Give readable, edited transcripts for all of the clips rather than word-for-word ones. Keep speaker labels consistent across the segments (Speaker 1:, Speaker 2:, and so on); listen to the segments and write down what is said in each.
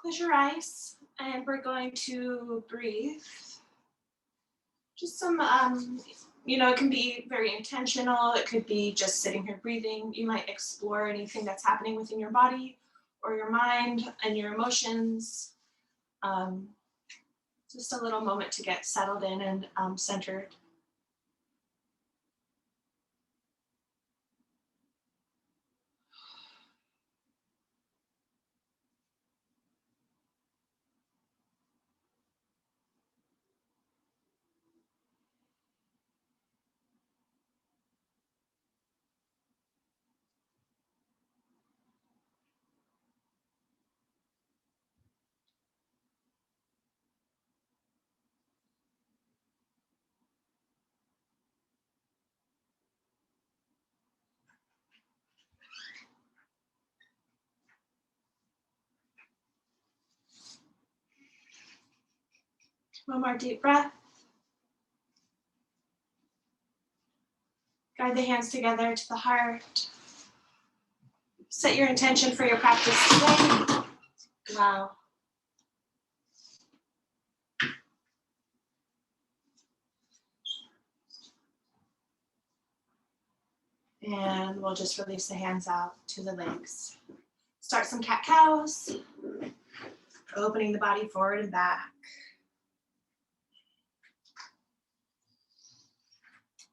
Speaker 1: Close your eyes and we're going to breathe. Just some, it can be very intentional. It could be just sitting here breathing. You might explore anything that's happening within your body or your mind and your emotions. Just a little moment to get settled in and centered. One more deep breath. Guide the hands together to the heart. Set your intention for your practice today. Wow. And we'll just release the hands out to the legs. Start some cat-cows. Opening the body forward and back.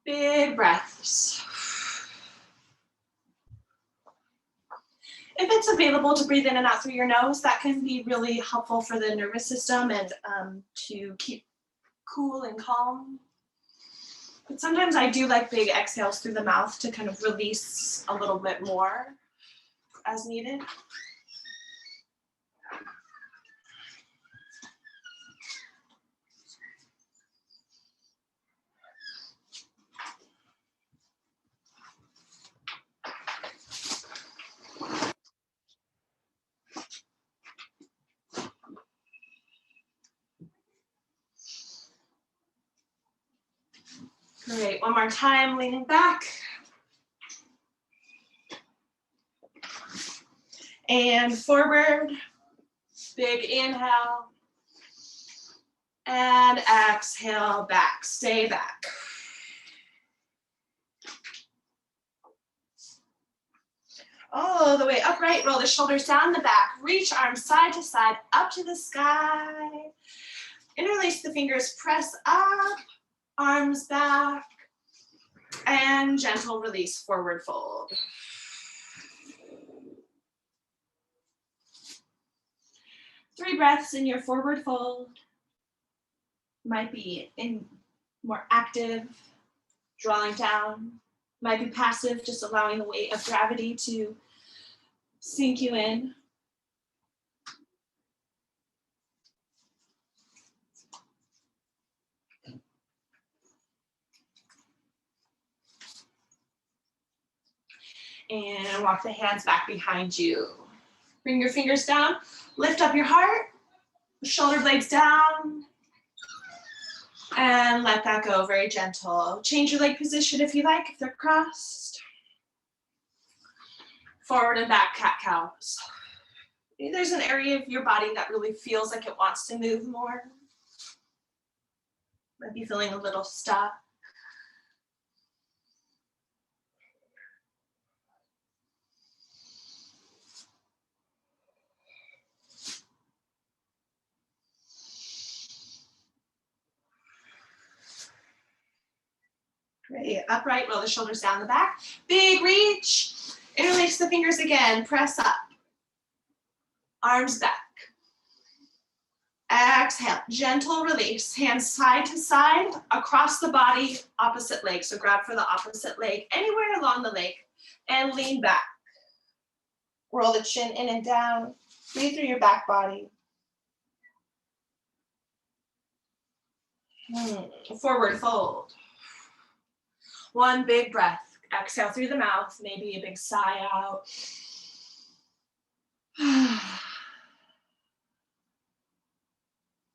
Speaker 1: Big breaths. If it's available to breathe in and out through your nose, that can be really helpful for the nervous system and to keep cool and calm. But sometimes I do like big exhales through the mouth to kind of release a little bit more as needed. Great, one more time, leaning back. And forward, big inhale. And exhale back, stay back. All the way upright, roll the shoulders down the back, reach arms side to side, up to the sky. Interlace the fingers, press up, arms back, and gentle release, forward fold. Three breaths in your forward fold. Might be in more active, drawing down. Might be passive, just allowing the weight of gravity to sink you in. And walk the hands back behind you. Bring your fingers down, lift up your heart, shoulder blades down, and let that go, very gentle. Change your leg position if you like, if they're crossed. Forward and back cat-cows. Maybe there's an area of your body that really feels like it wants to move more. Might be feeling a little stuck. Great, upright, roll the shoulders down the back. Big reach, interlace the fingers again, press up. Arms back. Exhale, gentle release, hands side to side, across the body, opposite leg. So grab for the opposite leg, anywhere along the leg, and lean back. Roll the chin in and down, breathe through your back body. Forward fold. One big breath, exhale through the mouth, maybe a big sigh out.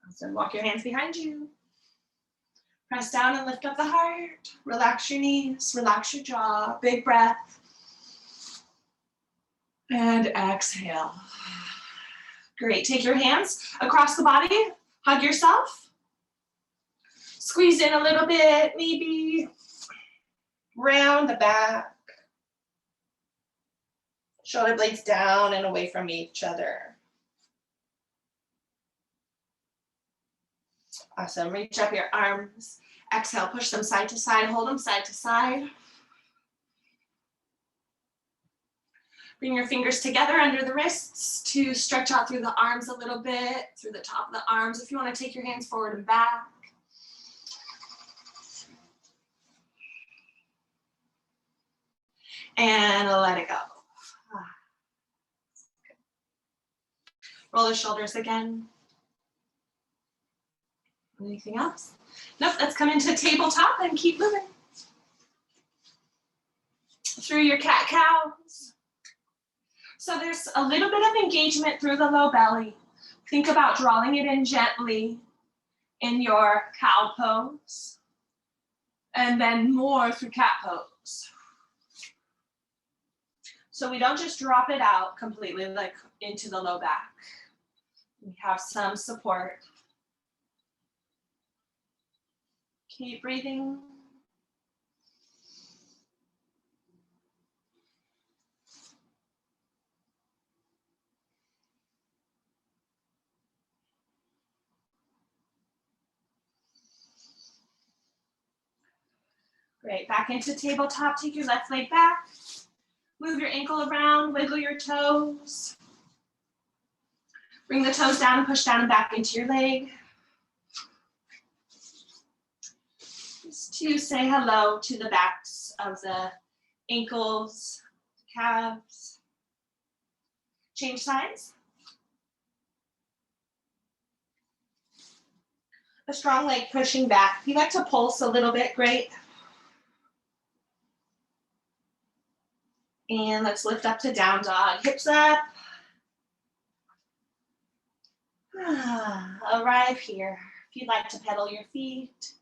Speaker 1: So walk your hands behind you. Press down and lift up the heart. Relax your knees, relax your jaw. Big breath. And exhale. Great, take your hands across the body, hug yourself. Squeeze in a little bit, maybe round the back. Shoulder blades down and away from each other. Awesome, reach up your arms. Exhale, push them side to side, hold them side to side. Bring your fingers together under the wrists to stretch out through the arms a little bit, through the top of the arms. If you want to take your hands forward and back. And let it go. Roll the shoulders again. Anything else? Nope, let's come into tabletop and keep moving. Through your cat-cows. So there's a little bit of engagement through the low belly. Think about drawing it in gently in your cow pose. And then more through cat pose. So we don't just drop it out completely like into the low back. We have some support. Keep breathing. Great, back into tabletop, take your left leg back. Move your ankle around, wiggle your toes. Bring the toes down and push down and back into your leg. Just to say hello to the backs of the ankles, calves. Change sides. A strong leg pushing back. If you like to pulse a little bit, great. And let's lift up to down dog. Hips up. Arrive here. If you'd like to pedal your feet,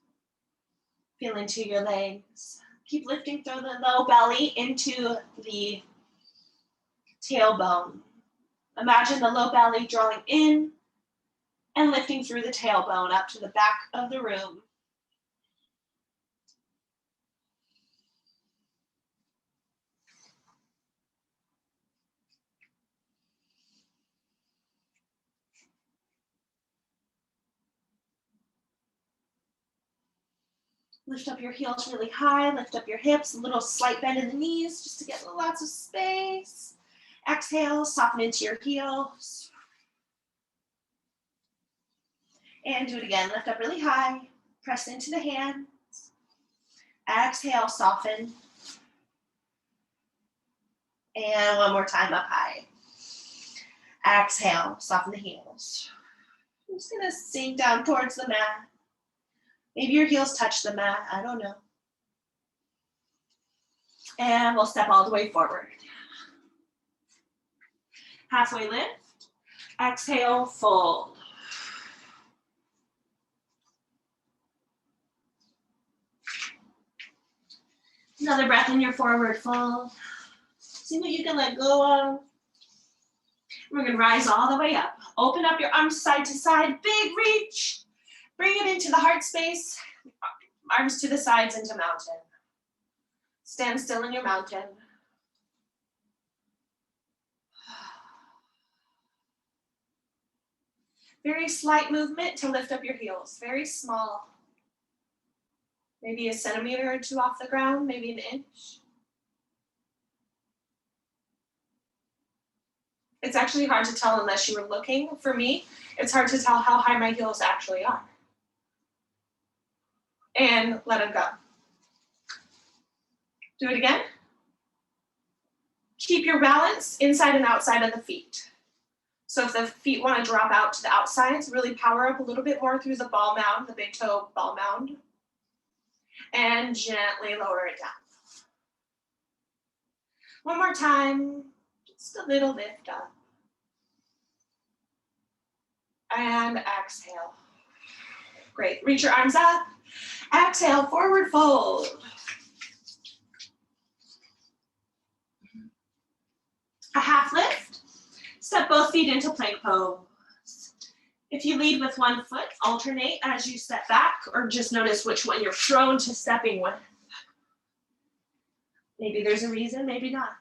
Speaker 1: feel into your legs. Keep lifting through the low belly into the tailbone. Imagine the low belly drawing in and lifting through the tailbone up to the back of the room. Lift up your heels really high, lift up your hips, a little slight bend in the knees just to get lots of space. Exhale, soften into your heels. And do it again, lift up really high, press into the hands. Exhale, soften. And one more time up high. Exhale, soften the heels. I'm just gonna sink down towards the mat. Maybe your heels touch the mat, I don't know. And we'll step all the way forward. Halfway lift. Exhale, fold. Another breath in your forward fold. See what you can let go of. We're gonna rise all the way up. Open up your arms side to side, big reach. Bring it into the heart space. Arms to the sides into mountain. Stand still in your mountain. Very slight movement to lift up your heels, very small. Maybe a centimeter or two off the ground, maybe an inch. It's actually hard to tell unless you were looking. For me, it's hard to tell how high my heels actually are. And let them go. Do it again. Keep your balance inside and outside of the feet. So if the feet want to drop out to the outsides, really power up a little bit more through the ball mound, the big toe ball mound. And gently lower it down. One more time, just a little lift up. And exhale. Great, reach your arms up. Exhale, forward fold. A half lift. Step both feet into plank pose. If you lead with one foot, alternate as you step back, or just notice which one you're prone to stepping with. Maybe there's a reason, maybe not.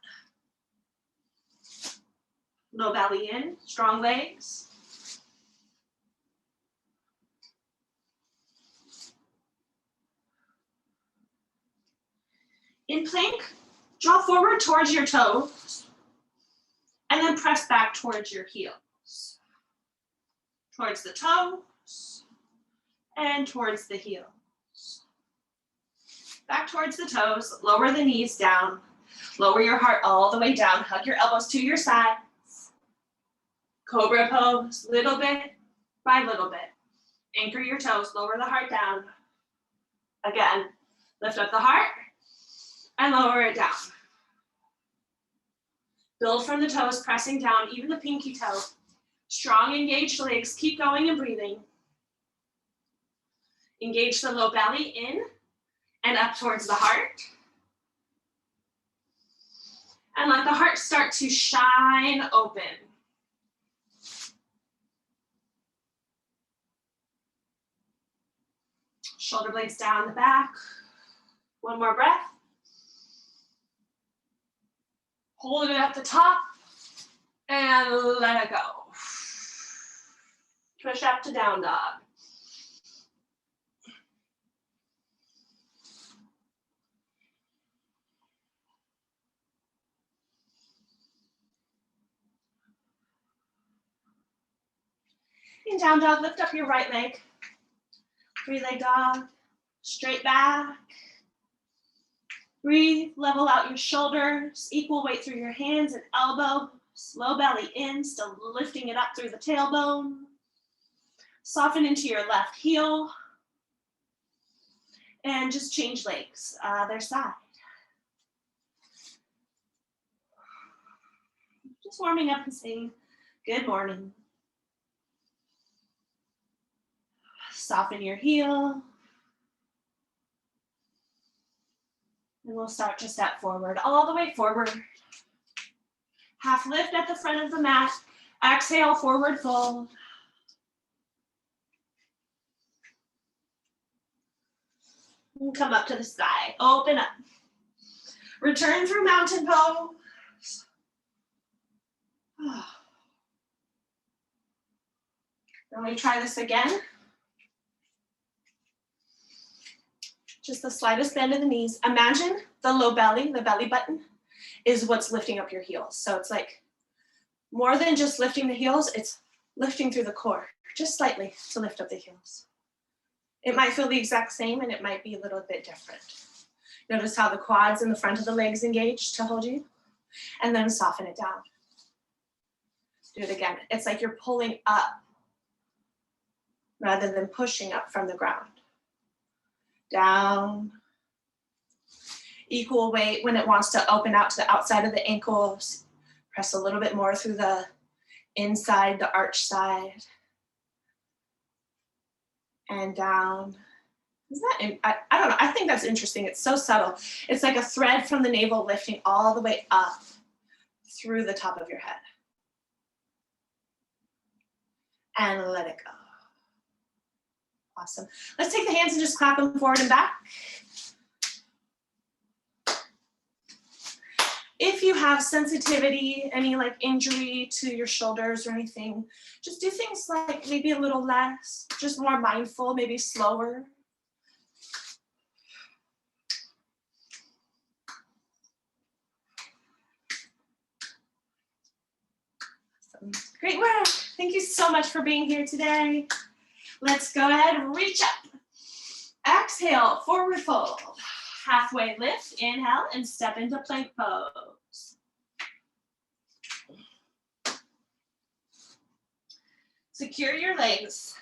Speaker 1: Low belly in, strong legs. In plank, draw forward towards your toes, and then press back towards your heels. Towards the toes, and towards the heels. Back towards the toes, lower the knees down, lower your heart all the way down, hug your elbows to your sides. Cobra pose, little bit by little bit. Anchor your toes, lower the heart down. Again, lift up the heart and lower it down. Build from the toes, pressing down, even the pinky toe. Strong engaged legs, keep going and breathing. Engage the low belly in and up towards the heart. And let the heart start to shine open. Shoulder blades down the back. One more breath. Hold it at the top and let it go. Push up to down dog. In down dog, lift up your right leg. Three-leg dog, straight back. Breathe, level out your shoulders, equal weight through your hands and elbows. Low belly in, still lifting it up through the tailbone. Soften into your left heel. And just change legs, their side. Just warming up and saying, good morning. Soften your heel. And we'll start to step forward, all the way forward. Half lift at the front of the mat. Exhale, forward fold. And come up to the sky, open up. Return through mountain pose. Then we try this again. Just the slightest bend of the knees. Imagine the low belly, the belly button, is what's lifting up your heels. So it's like more than just lifting the heels, it's lifting through the core, just slightly to lift up the heels. It might feel the exact same and it might be a little bit different. Notice how the quads and the front of the legs engage to hold you, and then soften it down. Do it again. It's like you're pulling up rather than pushing up from the ground. Down. Equal weight when it wants to open out to the outside of the ankles. Press a little bit more through the inside, the arch side. And down. Isn't that, I don't know, I think that's interesting. It's so subtle. It's like a thread from the navel lifting all the way up through the top of your head. And let it go. Awesome. Let's take the hands and just clap them forward and back. If you have sensitivity, any like injury to your shoulders or anything, just do things like maybe a little less, just more mindful, maybe slower. Awesome. Great work. Thank you so much for being here today. Let's go ahead and reach up. Exhale, forward fold. Halfway lift, inhale, and step into plank pose. Secure your legs,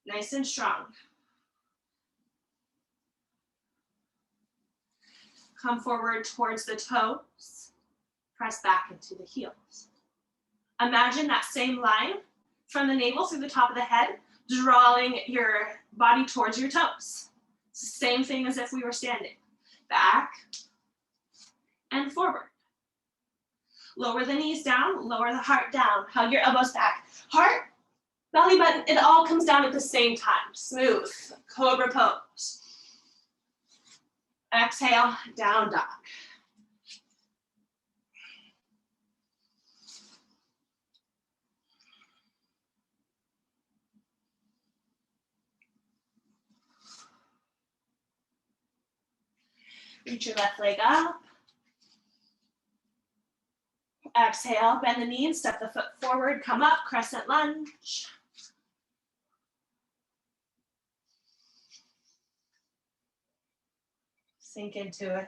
Speaker 1: nice and strong. Come forward towards the toes, press back into the heels. Imagine that same line from the navel through the top of the head, drawing your body towards your toes. It's the same thing as if we were standing. Back and forward. Lower the knees down, lower the heart down. Hug your elbows back. Heart Belly button, it all comes down at the same time. Smooth, cobra pose. Exhale, down dog. Reach your left leg up. Exhale, bend the knee and step the foot forward, come up, crescent lunge. Sink into it.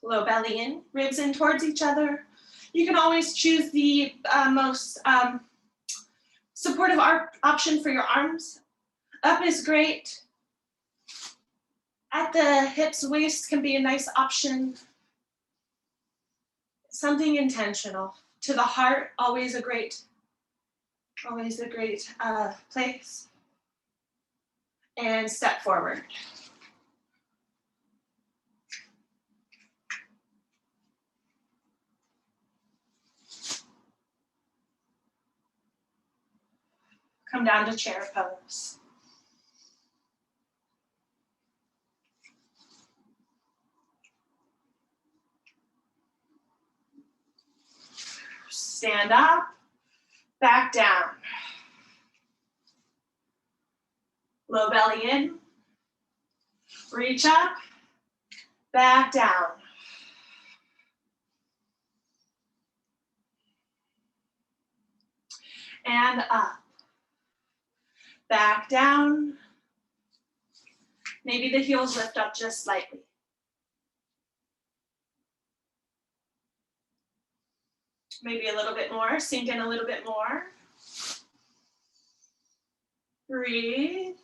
Speaker 1: Low belly in, ribs in towards each other. You can always choose the most supportive option for your arms. Up is great. At the hips, waist can be a nice option. Something intentional. To the heart, always a great place. And step forward. Come down to chair pose. Stand up, back down. Low belly in, reach up, back down. And up, back down. Maybe the heels lift up just slightly. Maybe a little bit more, sink in a little bit more. Breathe.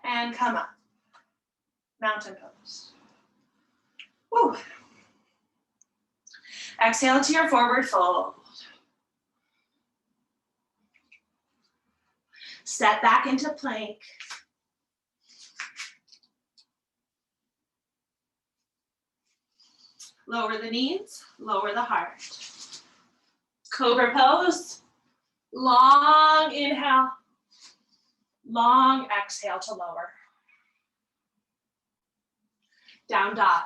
Speaker 1: And come up. Mountain pose. Woo. Exhale to your forward fold. Step back into plank. Lower the knees, lower the heart. Cobra pose. Long inhale. Long exhale to lower. Down dog.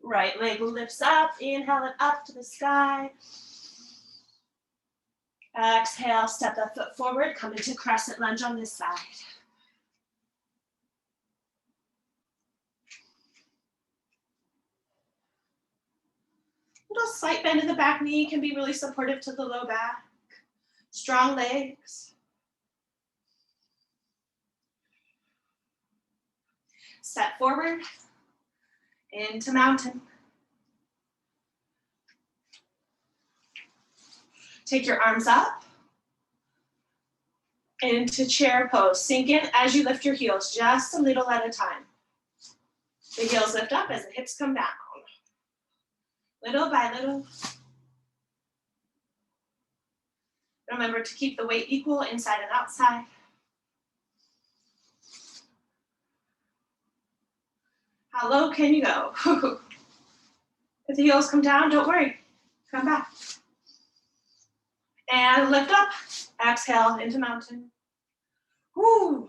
Speaker 1: Right leg lifts up, inhale it up to the sky. Exhale, step that foot forward, come into crescent lunge on this side. Little slight bend in the back knee can be really supportive to the low back. Strong legs. Step forward, into mountain. Take your arms up, into chair pose. Sink in as you lift your heels, just a little at a time. The heels lift up as the hips come down. Little by little. Remember to keep the weight equal inside and outside. How low can you go? If the heels come down, don't worry. Come back. And lift up. Exhale into mountain. Woo.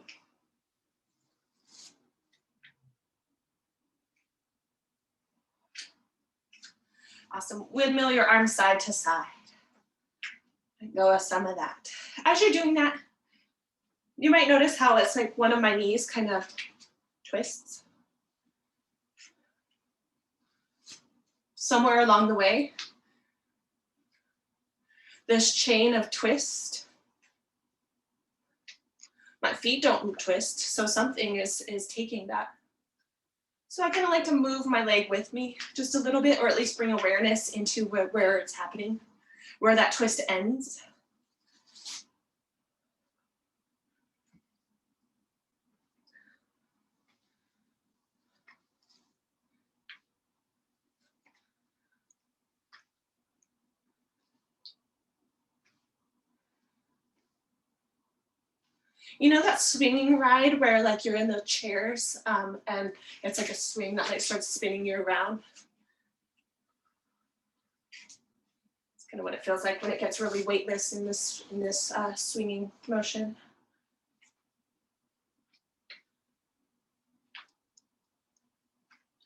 Speaker 1: Awesome. Windmill your arms side to side. Let go of some of that. As you're doing that, you might notice how it's like one of my knees kind of twists. Somewhere along the way, this chain of twist. My feet don't twist, so something is taking that. So I kind of like to move my leg with me just a little bit, or at least bring awareness into where it's happening, where that twist ends. You know that swinging ride where like you're in the chairs and it's like a swing that like starts spinning you around? It's kind of what it feels like when it gets really weightless in this swinging motion.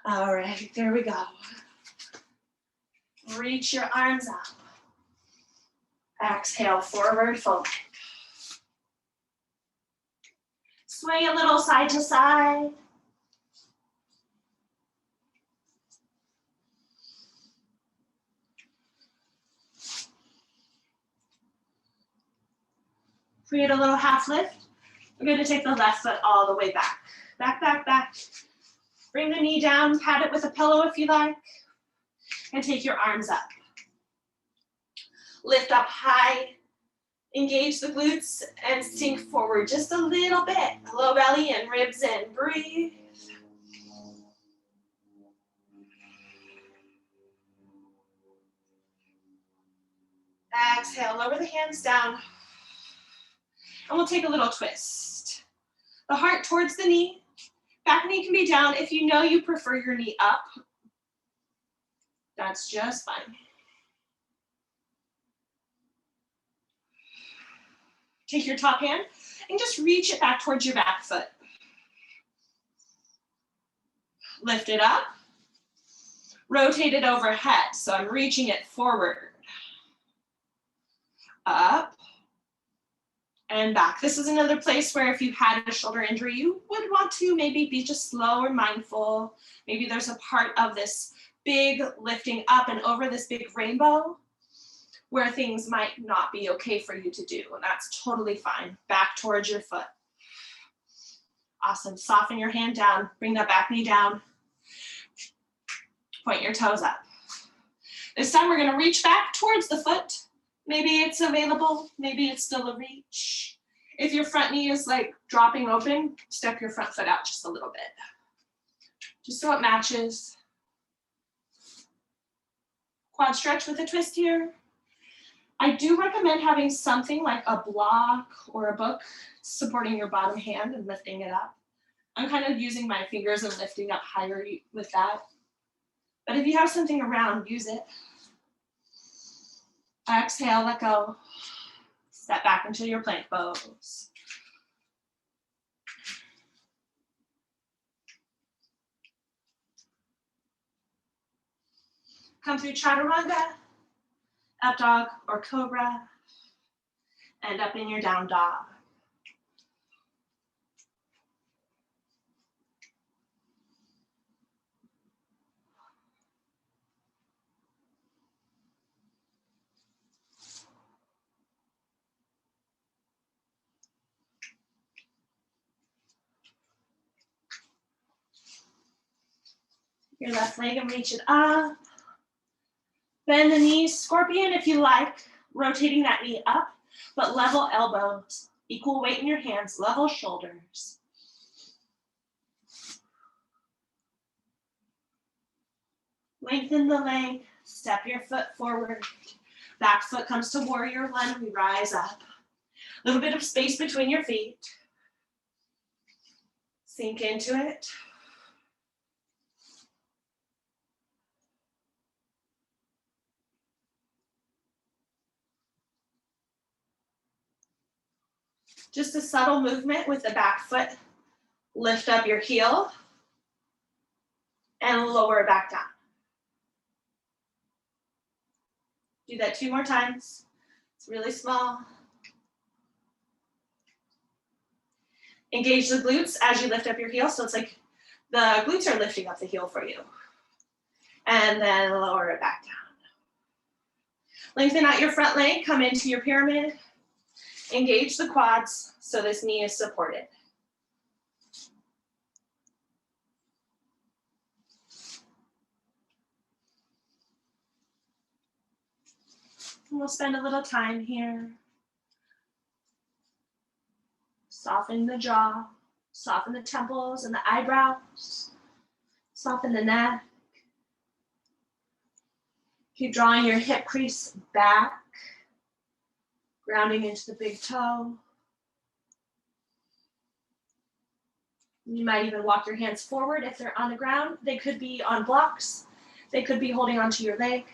Speaker 1: All right, there we go. Reach your arms up. Exhale, forward fold. Sway a little side to side. Create a little half lift. We're going to take the left foot all the way back. Back, back, back. Bring the knee down, pat it with a pillow if you like, and take your arms up. Lift up high, engage the glutes, and sink forward just a little bit. Low belly and ribs in. Breathe. Exhale, lower the hands down. And we'll take a little twist. The heart towards the knee. Back knee can be down. If you know you prefer your knee up, that's just fine. Take your top hand and just reach it back towards your back foot. Lift it up. Rotate it overhead. So I'm reaching it forward. Up. And back. This is another place where if you had a shoulder injury, you would want to maybe be just slow or mindful. Maybe there's a part of this big lifting up and over this big rainbow where things might not be okay for you to do. And that's totally fine. Back towards your foot. Awesome. Soften your hand down. Bring that back knee down. Point your toes up. This time we're going to reach back towards the foot. Maybe it's available, maybe it's still a reach. If your front knee is like dropping open, step your front foot out just a little bit. Just so it matches. Quad stretch with a twist here. I do recommend having something like a block or a book supporting your bottom hand and lifting it up. I'm kind of using my fingers and lifting up higher with that. But if you have something around, use it. Exhale, let go. Step back into your plank pose. Come through chaturanga, up dog or cobra, and up in your down dog. Your left leg and reach it up. Bend the knees, scorpion if you like, rotating that knee up, but level elbows, equal weight in your hands, level shoulders. Lengthen the leg, step your foot forward. Back foot comes to warrior one, we rise up. A little bit of space between your feet. Sink into it. Just a subtle movement with the back foot. Lift up your heel and lower it back down. Do that 2 more times. It's really small. Engage the glutes as you lift up your heel. So it's like the glutes are lifting up the heel for you. And then lower it back down. Lengthen out your front leg, come into your pyramid. Engage the quads so this knee is supported. And we'll spend a little time here. Soften the jaw, soften the temples and the eyebrows, soften the neck. Keep drawing your hip crease back, grounding into the big toe. You might even walk your hands forward if they're on the ground. They could be on blocks. They could be holding onto your leg.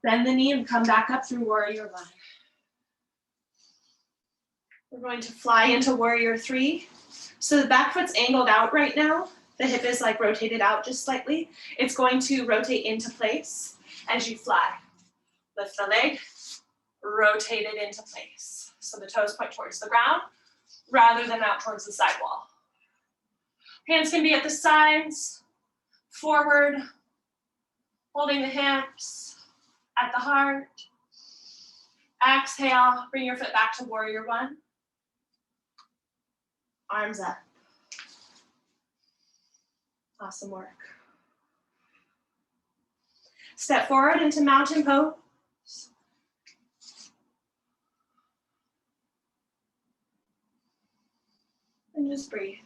Speaker 1: Bend the knee and come back up through Warrior One. We're going to fly into Warrior Three. So the back foot's angled out right now. The hip is like rotated out just slightly. It's going to rotate into place as you fly. Lift the leg, rotate it into place. So the toes point towards the ground rather than out towards the sidewall. Hands can be at the sides, forward, holding the hips, at the heart. Exhale, bring your foot back to Warrior One. Arms up. Awesome work. Step forward into mountain pose. And just breathe.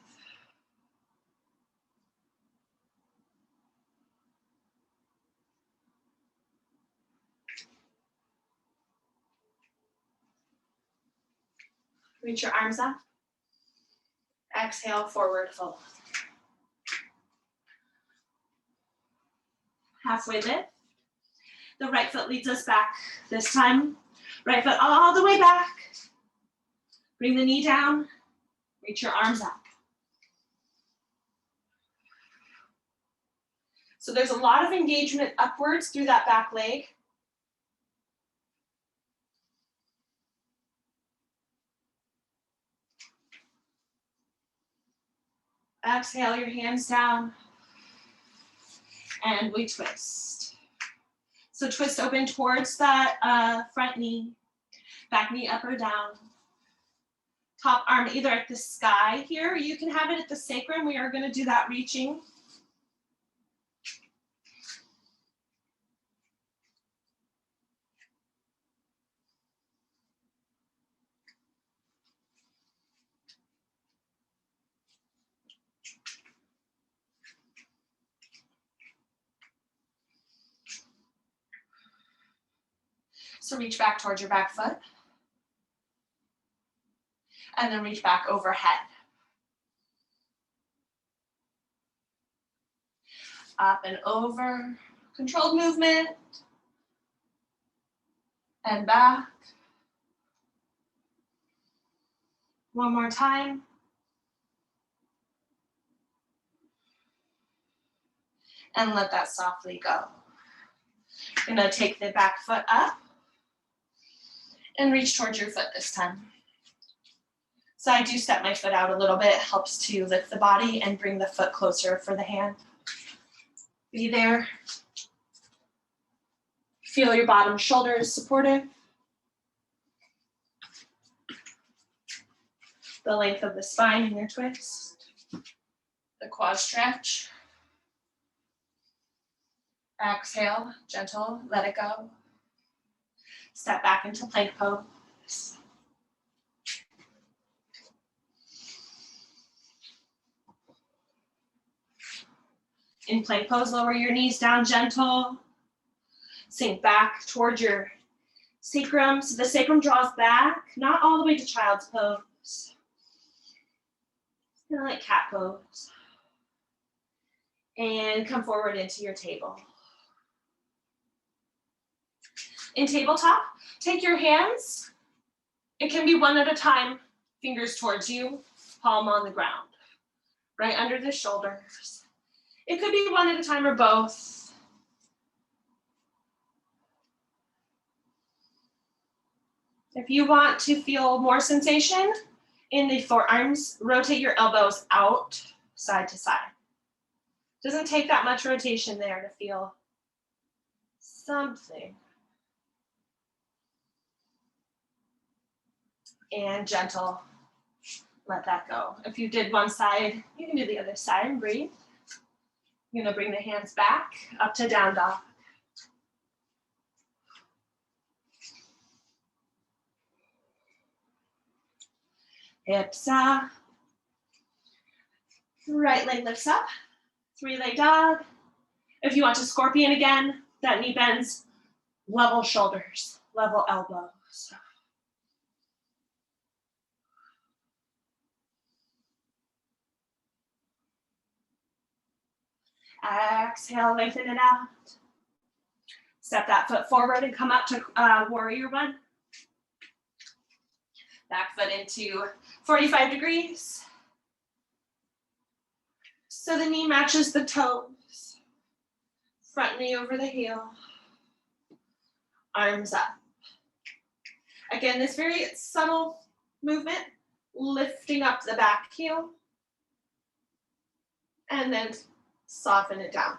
Speaker 1: Reach your arms up. Exhale, forward fold. Halfway lift. The right foot leads us back this time. Right foot all the way back. Bring the knee down. Reach your arms up. So there's a lot of engagement upwards through that back leg. Exhale your hands down. And we twist. So twist open towards that front knee, back knee up or down. Top arm either at the sky here, or you can have it at the sacrum. We are going to do that reaching. So reach back towards your back foot. And then reach back overhead. Up and over. Controlled movement. And back. One more time. And let that softly go. You're going to take the back foot up. And reach towards your foot this time. So I do step my foot out a little bit. It helps to lift the body and bring the foot closer for the hand. Be there. Feel your bottom shoulders supportive. The length of the spine in your twist. The quad stretch. Exhale, gentle, let it go. Step back into plank pose. In plank pose, lower your knees down, gentle. Sink back towards your sacrum. So the sacrum draws back, not all the way to child's pose. Kind of like cat pose. And come forward into your table. In tabletop, take your hands. It can be one at a time, fingers towards you, palm on the ground, right under the shoulders. It could be one at a time or both. If you want to feel more sensation in the forearms, rotate your elbows out side to side. Doesn't take that much rotation there to feel something. And gentle, let that go. If you did one side, you can do the other side and breathe. You're gonna bring the hands back up to down dog. Hips up. Right leg lifts up. 3-leg dog. If you want to scorpion again, that knee bends, level shoulders, level elbows. Exhale, lengthen it out. Step that foot forward and come up to warrior one. Back foot into 45 degrees. So the knee matches the toes. Front knee over the heel. Arms up. Again, this very subtle movement, lifting up the back heel. And then soften it down.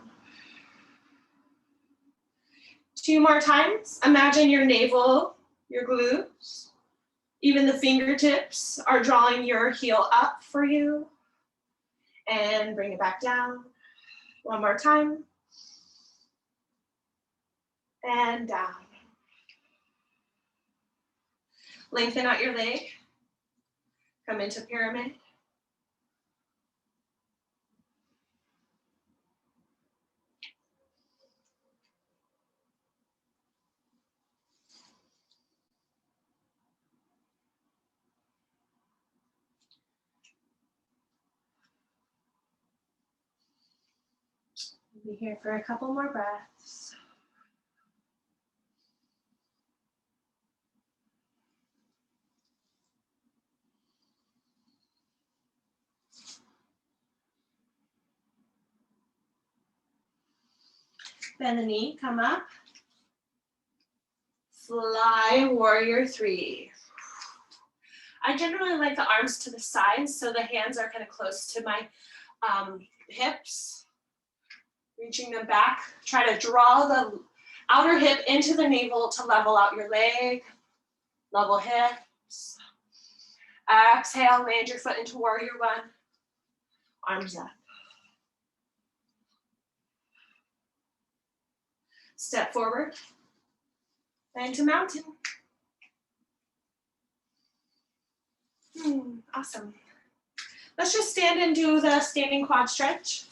Speaker 1: 2 more times. Imagine your navel, your glutes, even the fingertips are drawing your heel up for you. And bring it back down. 1 more time. And down. Lengthen out your leg. Come into pyramid. We'll be here for a couple more breaths. Bend the knee, come up. Fly, warrior 3. I generally like the arms to the sides, so the hands are kind of close to my hips. Reaching them back. Try to draw the outer hip into the navel to level out your leg. Level hips. Exhale, land your foot into warrior 1. Arms up. Step forward. And to mountain. Awesome. Let's just stand and do the standing quad stretch.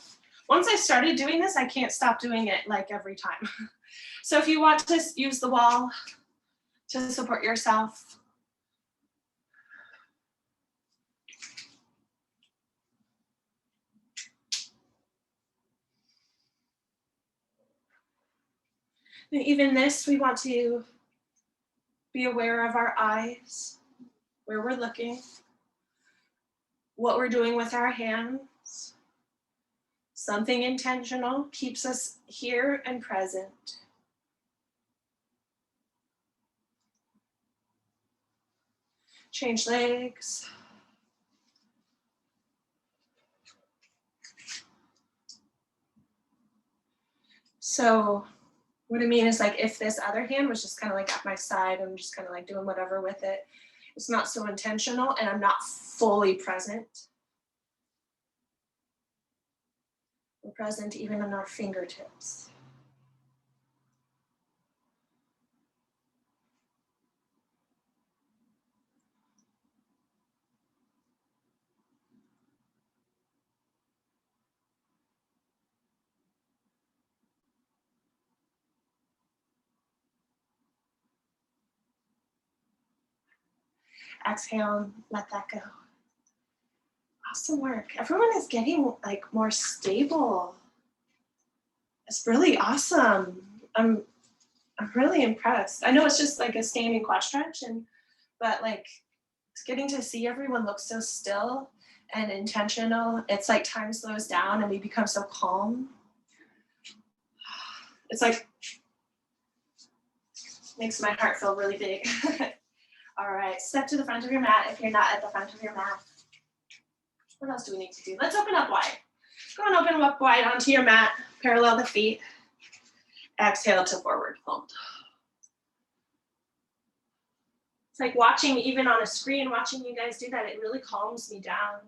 Speaker 1: Once I started doing this, I can't stop doing it like every time. So if you want to use the wall to support yourself. And even this, we want to be aware of our eyes, where we're looking, what we're doing with our hands. Something intentional keeps us here and present. Change legs. So what I mean is, like, if this other hand was just kind of like at my side, I'm just kind of like doing whatever with it. It's not so intentional and I'm not fully present. We're present even in our fingertips. Exhale, let that go. Awesome work. Everyone is getting like more stable. It's really awesome. I'm really impressed. I know it's just like a standing quad stretch, but like it's getting to see everyone look so still and intentional. It's like time slows down and we become so calm. It's like makes my heart feel really big. All right, step to the front of your mat if you're not at the front of your mat. What else do we need to do? Let's open up wide. Go and open up wide onto your mat, parallel the feet. Exhale to forward fold. It's like watching, even on a screen, watching you guys do that, it really calms me down.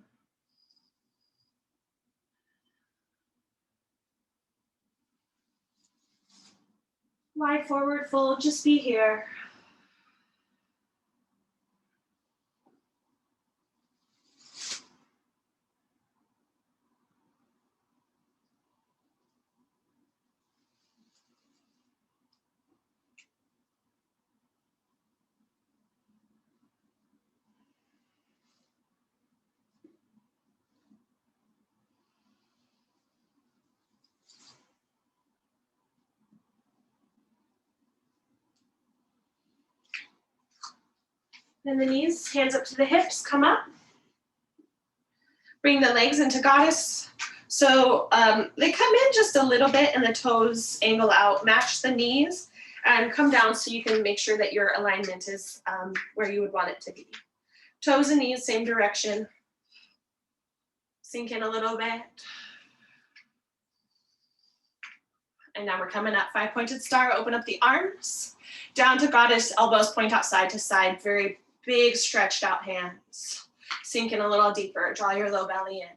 Speaker 1: Wide forward fold, just be here. Bend the knees, hands up to the hips, come up. Bring the legs into goddess. So they come in just a little bit and the toes angle out, match the knees and come down so you can make sure that your alignment is where you would want it to be. Toes and knees, same direction. Sink in a little bit. And now we're coming up, 5-pointed star, open up the arms. Down to goddess, elbows point out side to side, very big stretched out hands. Sink in a little deeper, draw your low belly in.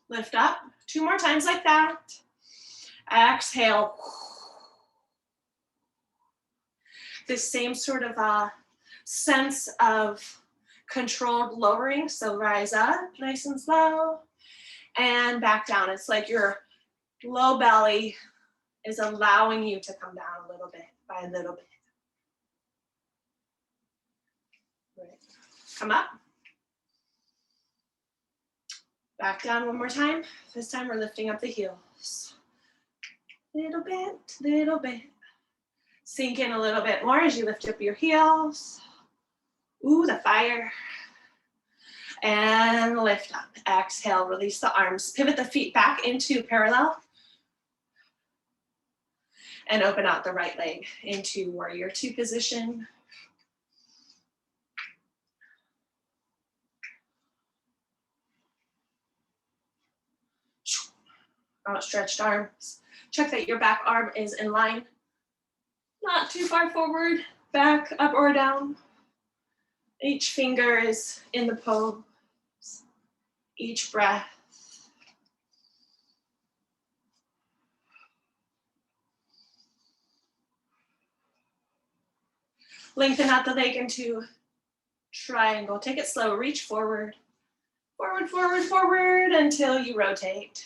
Speaker 1: Lift up, 2 more times like that. Exhale. This same sort of sense of controlled lowering, so rise up, nice and slow, and back down. It's like your low belly is allowing you to come down a little bit by a little bit. Right. Come up. Back down one more time. This time we're lifting up the heels. Little bit, little bit. Sink in a little bit more as you lift up your heels. Ooh, the fire. And lift up. Exhale, release the arms. Pivot the feet back into parallel. And open out the right leg into warrior 2 position. Outstretched arms. Check that your back arm is in line. Not too far forward, back, up or down. Each finger is in the pose. Each breath. Lengthen out the leg into triangle. Take it slow, reach forward. Forward, forward, forward until you rotate.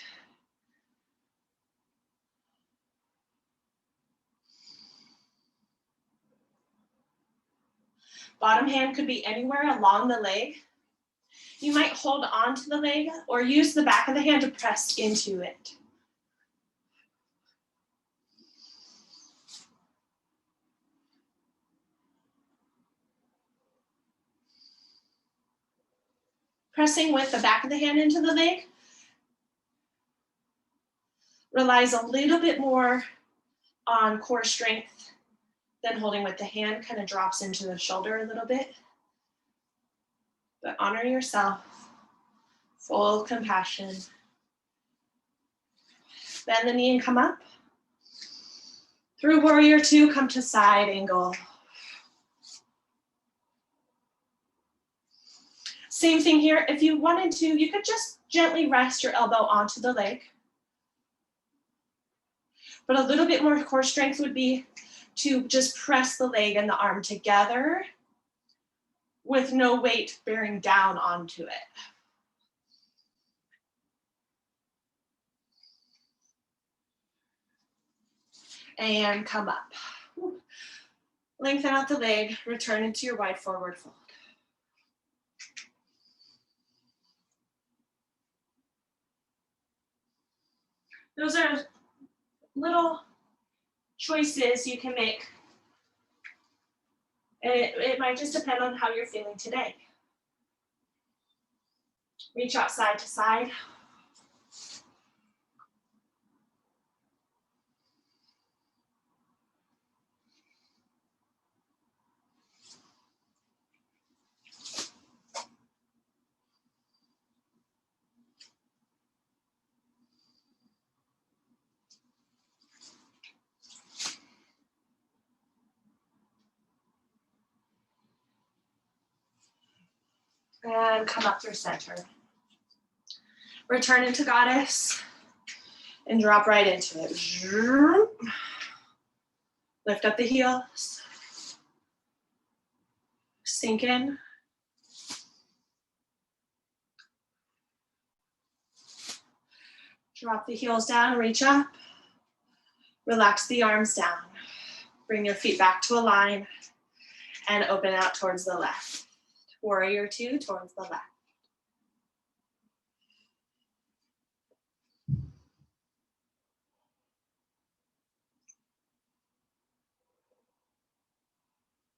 Speaker 1: Bottom hand could be anywhere along the leg. You might hold on to the leg or use the back of the hand to press into it. Pressing with the back of the hand into the leg relies a little bit more on core strength than holding with the hand, kind of drops into the shoulder a little bit. But honor yourself, full compassion. Bend the knee and come up. Through warrior 2, come to side angle. Same thing here. If you wanted to, you could just gently rest your elbow onto the leg. But a little bit more core strength would be to just press the leg and the arm together with no weight bearing down onto it. And come up. Lengthen out the leg, return into your wide forward fold. Those are little choices you can make. It might just depend on how you're feeling today. Reach out side to side. And come up through center. Return into goddess and drop right into it. Lift up the heels. Sink in. Drop the heels down, reach up. Relax the arms down. Bring your feet back to a line and open out towards the left. Warrior 2 towards the left.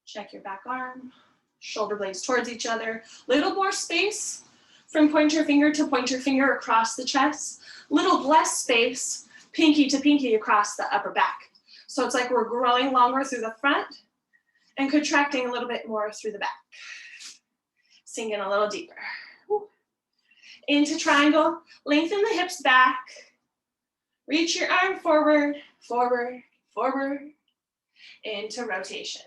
Speaker 1: Check your back arm. shoulder blades towards each other. Little more space from pointer finger to pointer finger across the chest. Little less space, pinky to pinky across the upper back. So it's like we're growing longer through the front and contracting a little bit more through the back. Sinking a little deeper. Into triangle, lengthen the hips back. Reach your arm forward, forward, forward, into rotation.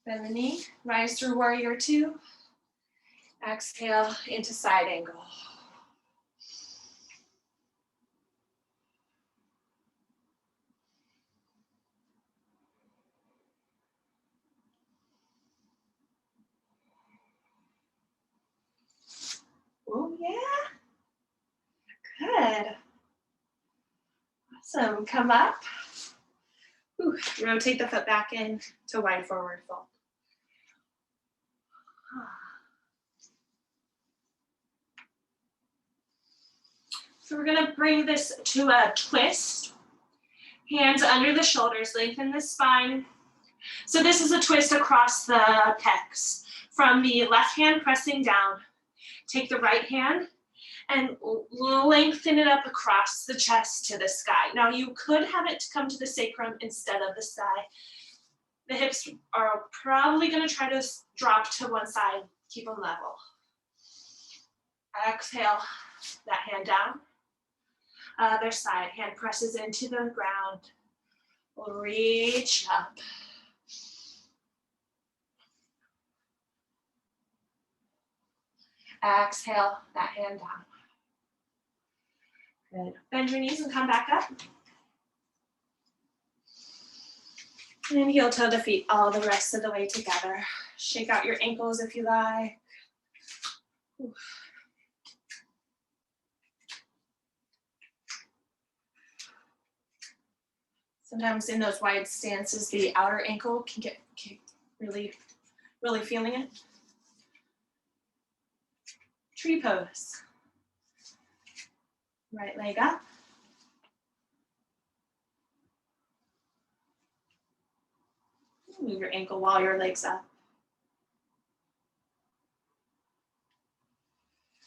Speaker 1: Bend the knee, rise through warrior two. Exhale into side angle. Oh yeah, good. Awesome, come up. Ooh, rotate the foot back in to wide forward fold. So we're gonna bring this to a twist. Hands under the shoulders, lengthen the spine. So this is a twist across the pecs. From the left hand pressing down, take the right hand and lengthen it up across the chest to the sky. Now you could have it come to the sacrum instead of the sky. The hips are probably gonna try to drop to one side, keep them level. Exhale, that hand down. Other side, hand presses into the ground. Reach up. Exhale, that hand down. Good. Bend your knees and come back up. And heel toe the feet all the rest of the way together. Shake out your ankles if you like. Oof. Sometimes in those wide stances, the outer ankle can get really feeling it. Tree pose. Right leg up. Move your ankle while your leg's up.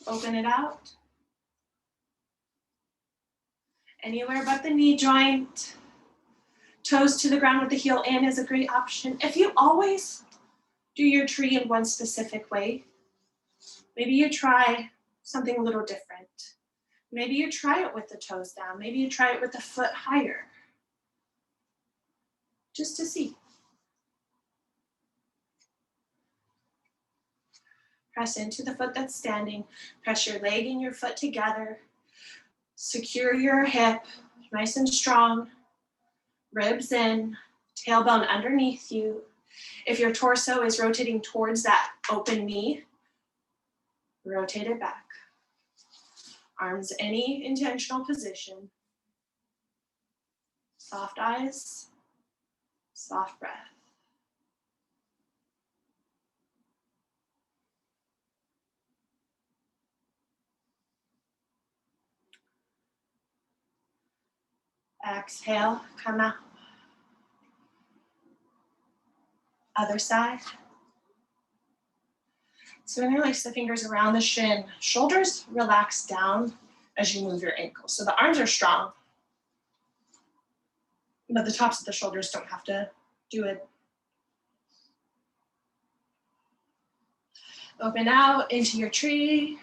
Speaker 1: Open it out. Anywhere but the knee joint. Toes to the ground with the heel in is a great option. If you always do your tree in one specific way, maybe you try something a little different. Maybe you try it with the toes down. Maybe you try it with the foot higher. Just to see. Press into the foot that's standing. Press your leg and your foot together. Secure your hip, nice and strong. Ribs in, tailbone underneath you. If your torso is rotating towards that open knee, rotate it back. Arms any intentional position. Soft eyes, soft breath. Exhale, come out. Other side. So interlace the fingers around the shin. Shoulders relax down as you move your ankles. So the arms are strong, but the tops of the shoulders don't have to do it. Open out into your tree.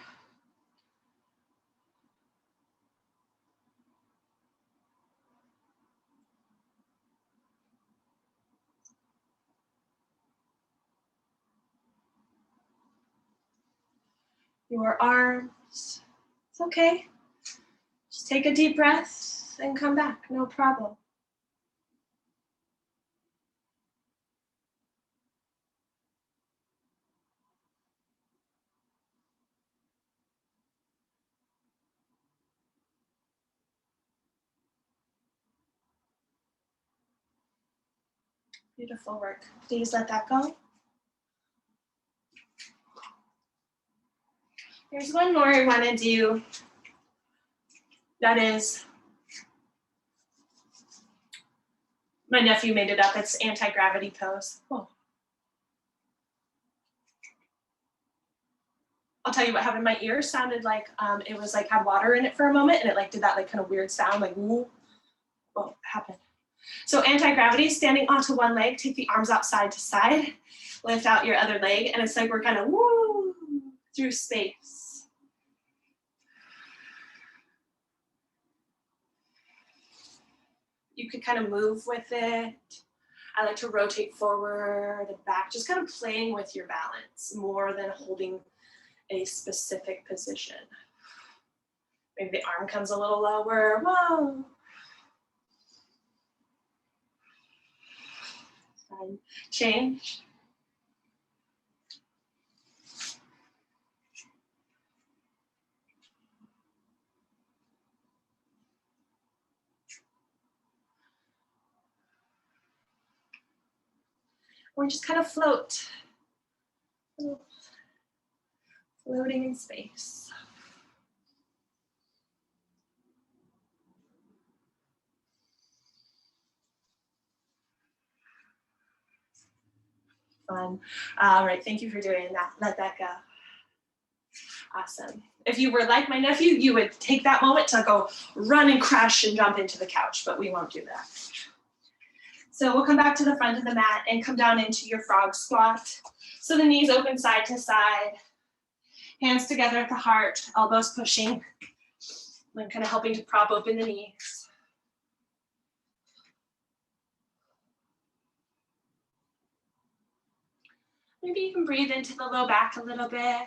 Speaker 1: Your arms, it's okay. Just take a deep breath and come back, no problem. Beautiful work. Please let that go. There's one more I want to do that is, my nephew made it up, it's anti-gravity pose. Oh. I'll tell you what happened. My ears sounded like it was like had water in it for a moment, and it like did that like kind of weird sound, like woo. Oh, it happened. So anti-gravity, standing onto one leg, take the arms out side to side, lift out your other leg, and it's like we're kind of woo through space. You could kind of move with it. I like to rotate forward and back, just kind of playing with your balance more than holding a specific position. Maybe the arm comes a little lower. Whoa. Fine. Change. Or just kind of float. Floating in space. Fun. All right, thank you for doing that. Let that go. Awesome. If you were like my nephew, you would take that moment to go run and crash and jump into the couch, but we won't do that. So we'll come back to the front of the mat and come down into your frog squat. So the knees open side to side, hands together at the heart, elbows pushing, and kind of helping to prop open the knees. Maybe you can breathe into the low back a little bit.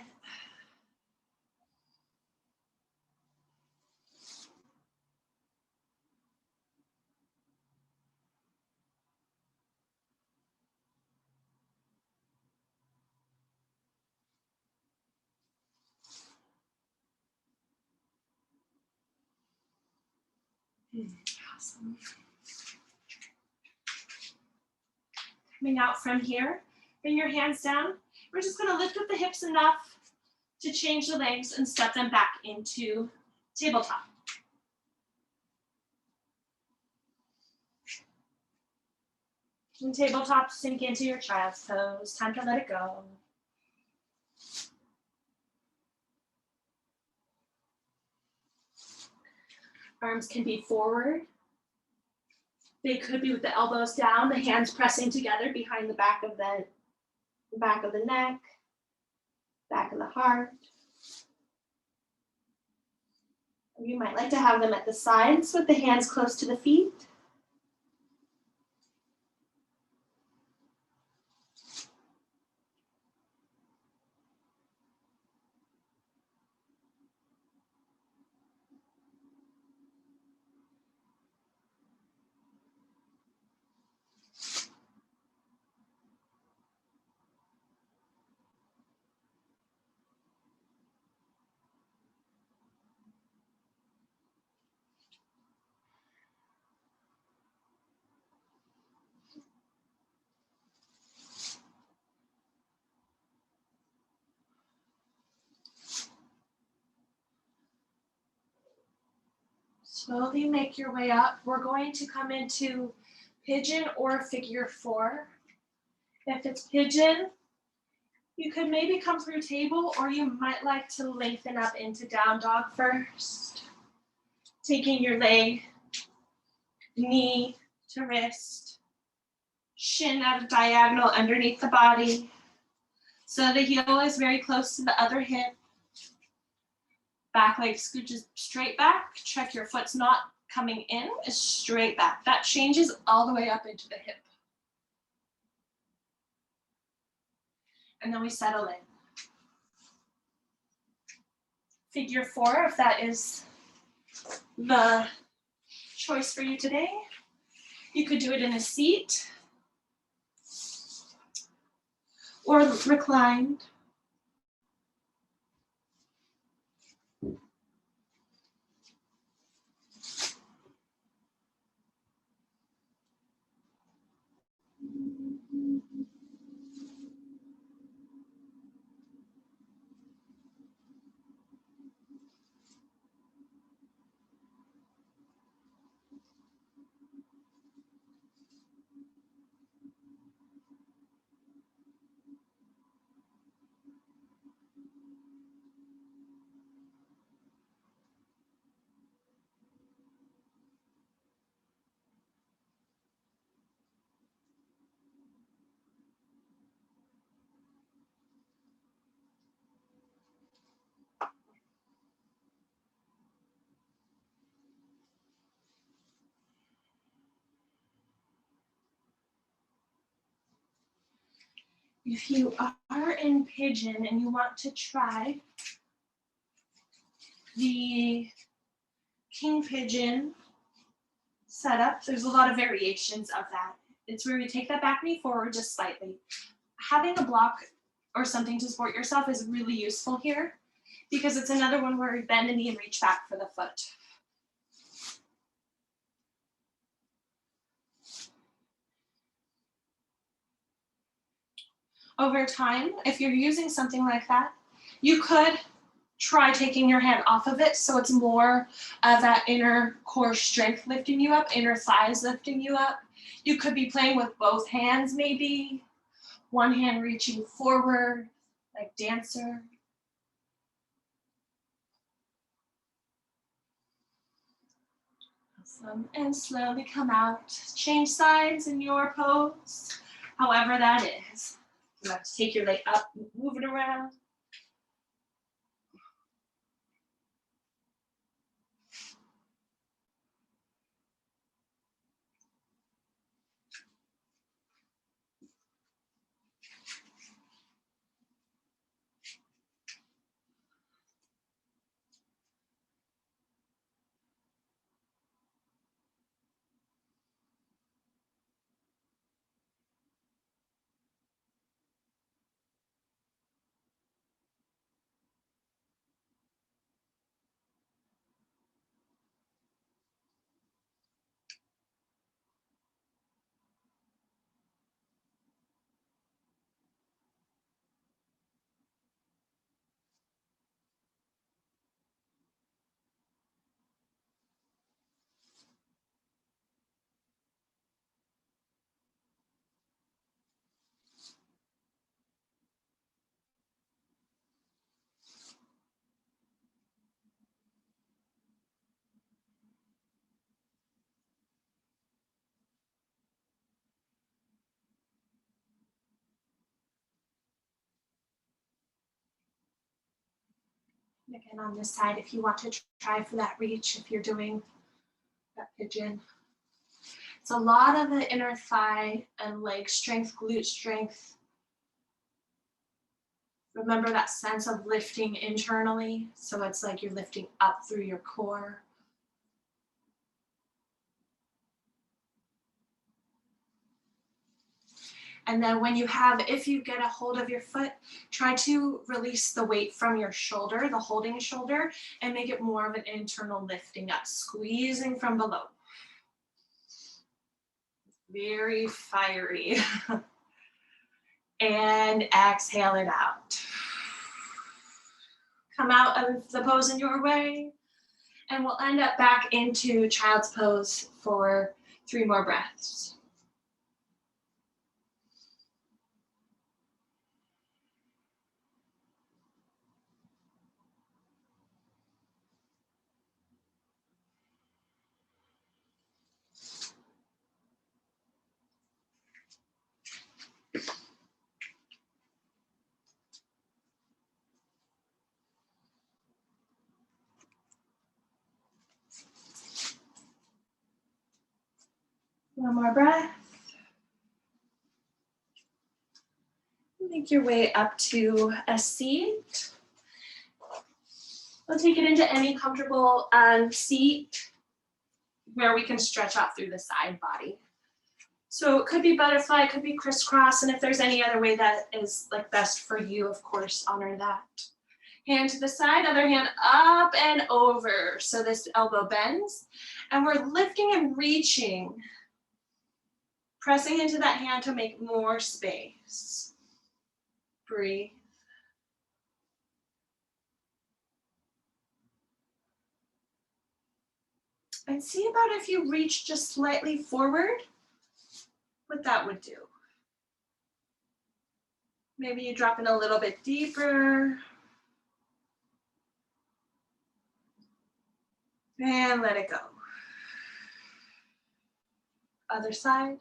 Speaker 1: Awesome. Coming out from here, bring your hands down. We're just going to lift up the hips enough to change the legs and step them back into tabletop. And tabletop, sink into your child's pose. Time to let it go. Arms can be forward. They could be with the elbows down, the hands pressing together behind the back of the neck, back of the heart. You might like to have them at the sides with the hands close to the feet. Slowly make your way up. We're going to come into pigeon or figure four. If it's pigeon, you could maybe come through table, or you might like to lengthen up into down dog first. Taking your leg, knee to wrist, shin at a diagonal underneath the body. So the heel is very close to the other hip. Back leg scooches straight back. Check your foot's not coming in, is straight back. That changes all the way up into the hip. And then we settle in. Figure four, if that is the choice for you today. You could do it in a seat or reclined. If you are in pigeon and you want to try the king pigeon setup, there's a lot of variations of that. It's where you take that back knee forward just slightly. Having a block or something to support yourself is really useful here because it's another one where you bend the knee and reach back for the foot. Over time, if you're using something like that, you could try taking your hand off of it so it's more of that inner core strength lifting you up, inner thighs lifting you up. You could be playing with both hands maybe, one hand reaching forward like dancer. Awesome. And slowly come out. Change sides in your pose, however that is. You have to take your leg up, move it around. Again, on this side, if you want to try for that reach, if you're doing that pigeon. It's a lot of the inner thigh and leg strength, glute strength. Remember that sense of lifting internally. So it's like you're lifting up through your core. And then when you have, if you get a hold of your foot, try to release the weight from your shoulder, the holding shoulder, and make it more of an internal lifting up, squeezing from below. Very fiery. And exhale it out. Come out of the pose in your way, and we'll end up back into child's pose for 3 more breaths. One more breath. Make your way up to a seat. We'll take it into any comfortable seat where we can stretch out through the side body. So it could be butterfly, it could be crisscross, and if there's any other way that is like best for you, of course, honor that. Hand to the side, other hand up and over. So this elbow bends, and we're lifting and reaching, pressing into that hand to make more space. Breathe. And see about if you reach just slightly forward, what that would do. Maybe you drop in a little bit deeper. And let it go. Other side.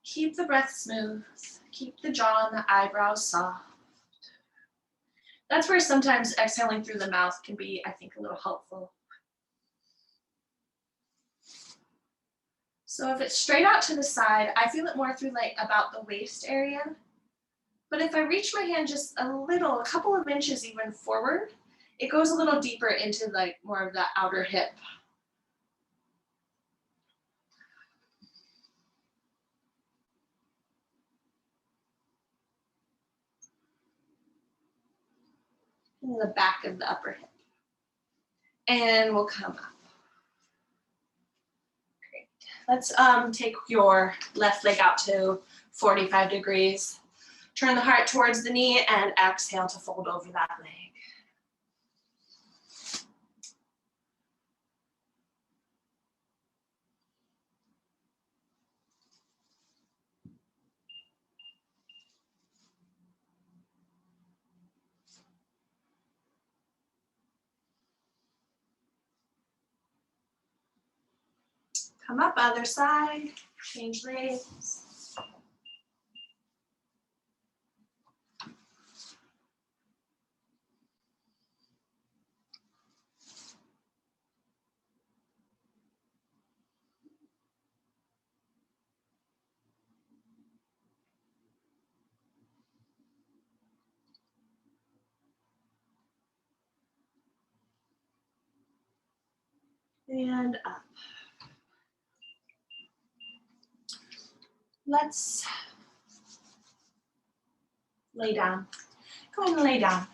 Speaker 1: Keep the breath smooth. Keep the jaw and the eyebrows soft. That's where sometimes exhaling through the mouth can be, I think, a little helpful. So if it's straight out to the side, I feel it more through like about the waist area. But if I reach my hand just a couple of inches even forward, it goes a little deeper into like more of that outer hip. In the back of the upper hip. And we'll come up. Great. Let's take your left leg out to 45 degrees. Turn the heart towards the knee and exhale to fold over that leg. Come up, other side, change legs. And up. Let's lay down. Go ahead and lay down.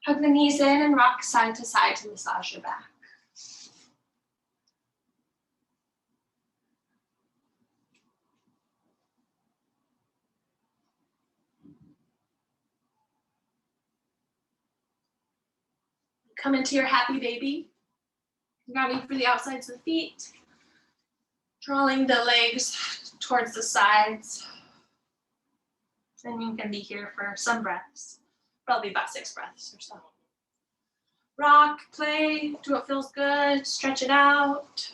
Speaker 1: Hug the knees in and rock side to massage your back. Come into your happy baby. Grabbing for the outsides of the feet. Drawing the legs towards the sides. And you can be here for some breaths. Probably about 6 breaths or so. Rock, play, do what feels good, stretch it out.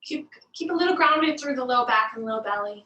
Speaker 1: Keep a little grounded through the low back and low belly.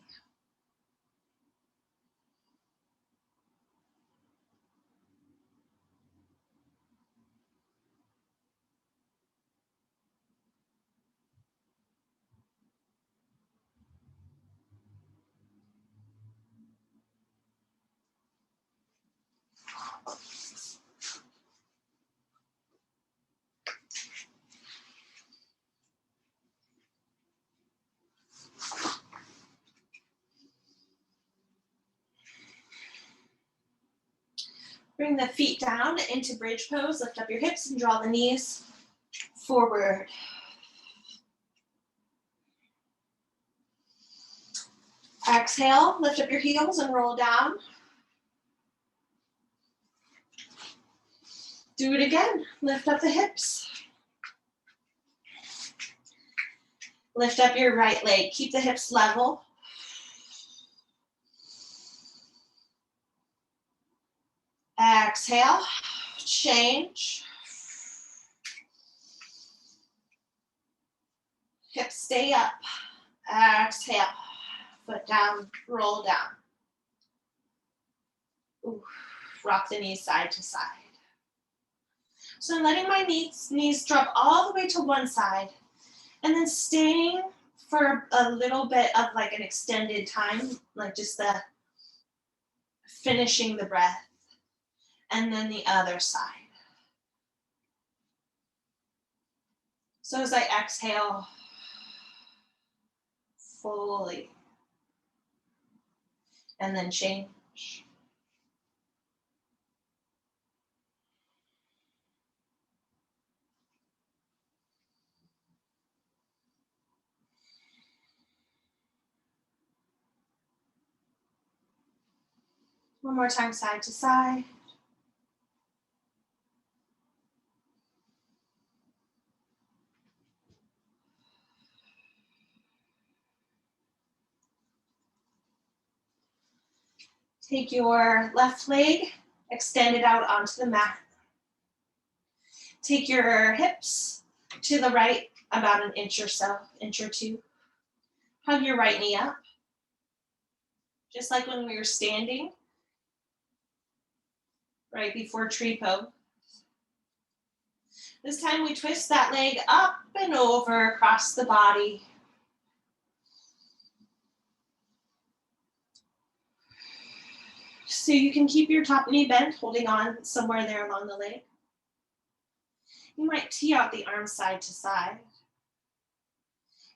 Speaker 1: Bring the feet down into bridge pose. Lift up your hips and draw the knees forward. Exhale, lift up your heels and roll down. Do it again. Lift up the hips. Lift up your right leg. Keep the hips level. Exhale, change. Hips stay up. Exhale, foot down, roll down. Ooh, rock the knees side to side. So I'm letting my knees drop all the way to one side and then staying for a little bit of like an extended time, like just the finishing the breath. And then the other side. So as I exhale fully, and then change. One more time, side to side. Take your left leg, extend it out onto the mat. Take your hips to the right about an inch or so, inch or two. Hug your right knee up, just like when we were standing, right before tree pose. This time we twist that leg up and over across the body. So you can keep your top knee bent, holding on somewhere there along the leg. You might tee out the arm side to side.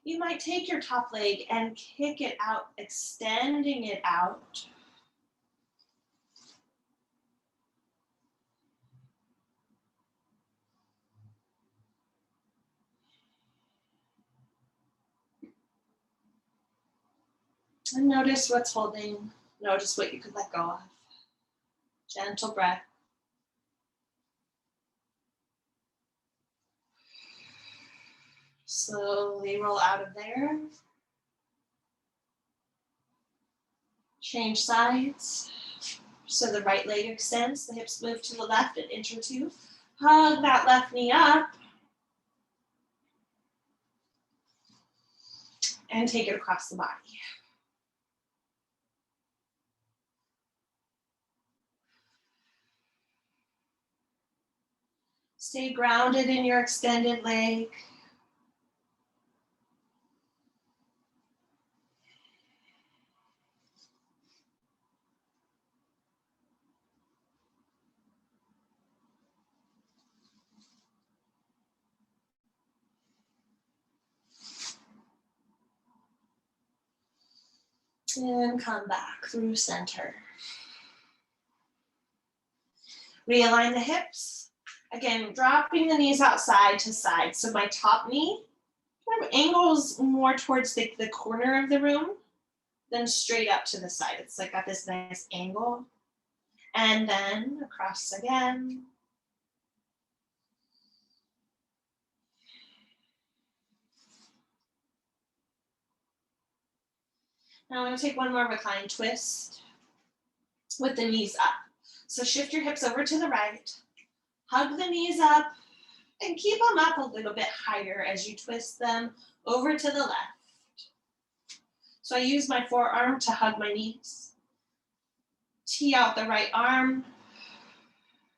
Speaker 1: You might take your top leg and kick it out, extending it out. And notice what's holding. Notice what you could let go of. Gentle breath. Slowly roll out of there. Change sides. So the right leg extends, the hips move to the left and enter two. Hug that left knee up. And take it across the body. Stay grounded in your extended leg. And come back through center. Realign the hips. Again, dropping the knees out side to side. So my top knee kind of angles more towards the corner of the room than straight up to the side. It's like got this nice angle. And then across again. Now I'm going to take one more reclined twist with the knees up. So shift your hips over to the right, hug the knees up, and keep them up a little bit higher as you twist them over to the left. So I use my forearm to hug my knees. Tee out the right arm.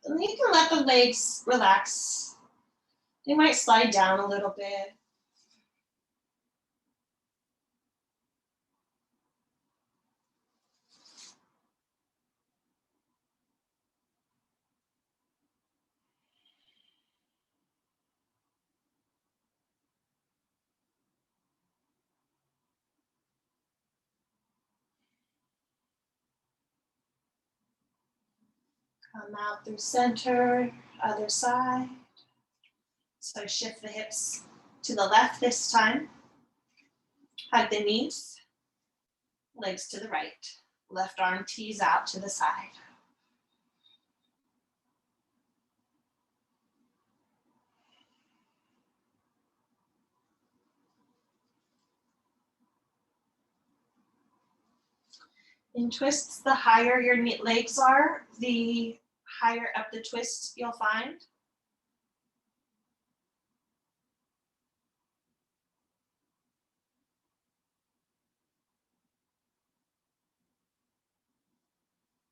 Speaker 1: And you can let the legs relax. They might slide down a little bit. Come out through center, other side. So I shift the hips to the left this time. Hug the knees, legs to the right. Left arm tees out to the side. In twists, the higher your legs are, the higher up the twist you'll find.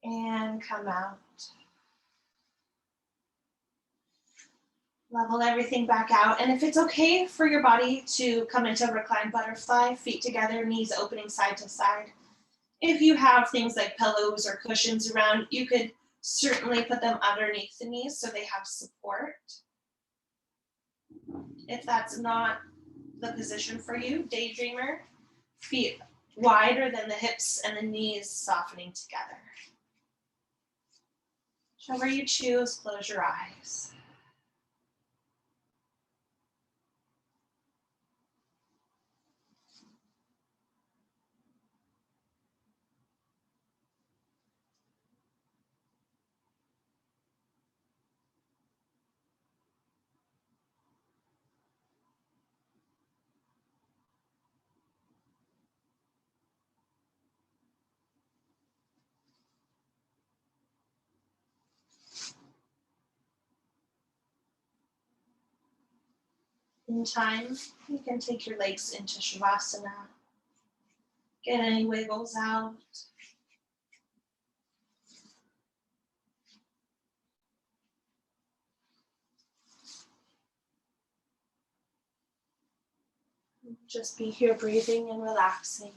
Speaker 1: And come out. Level everything back out. And if it's okay for your body to come into reclined butterfly, feet together, knees opening side to side. If you have things like pillows or cushions around, you could certainly put them underneath the knees so they have support. If that's not the position for you, daydreamer, feet wider than the hips and the knees softening together. Whichever you choose, close your eyes. In time, you can take your legs into Shavasana. Get any wiggles out. Just be here breathing and relaxing.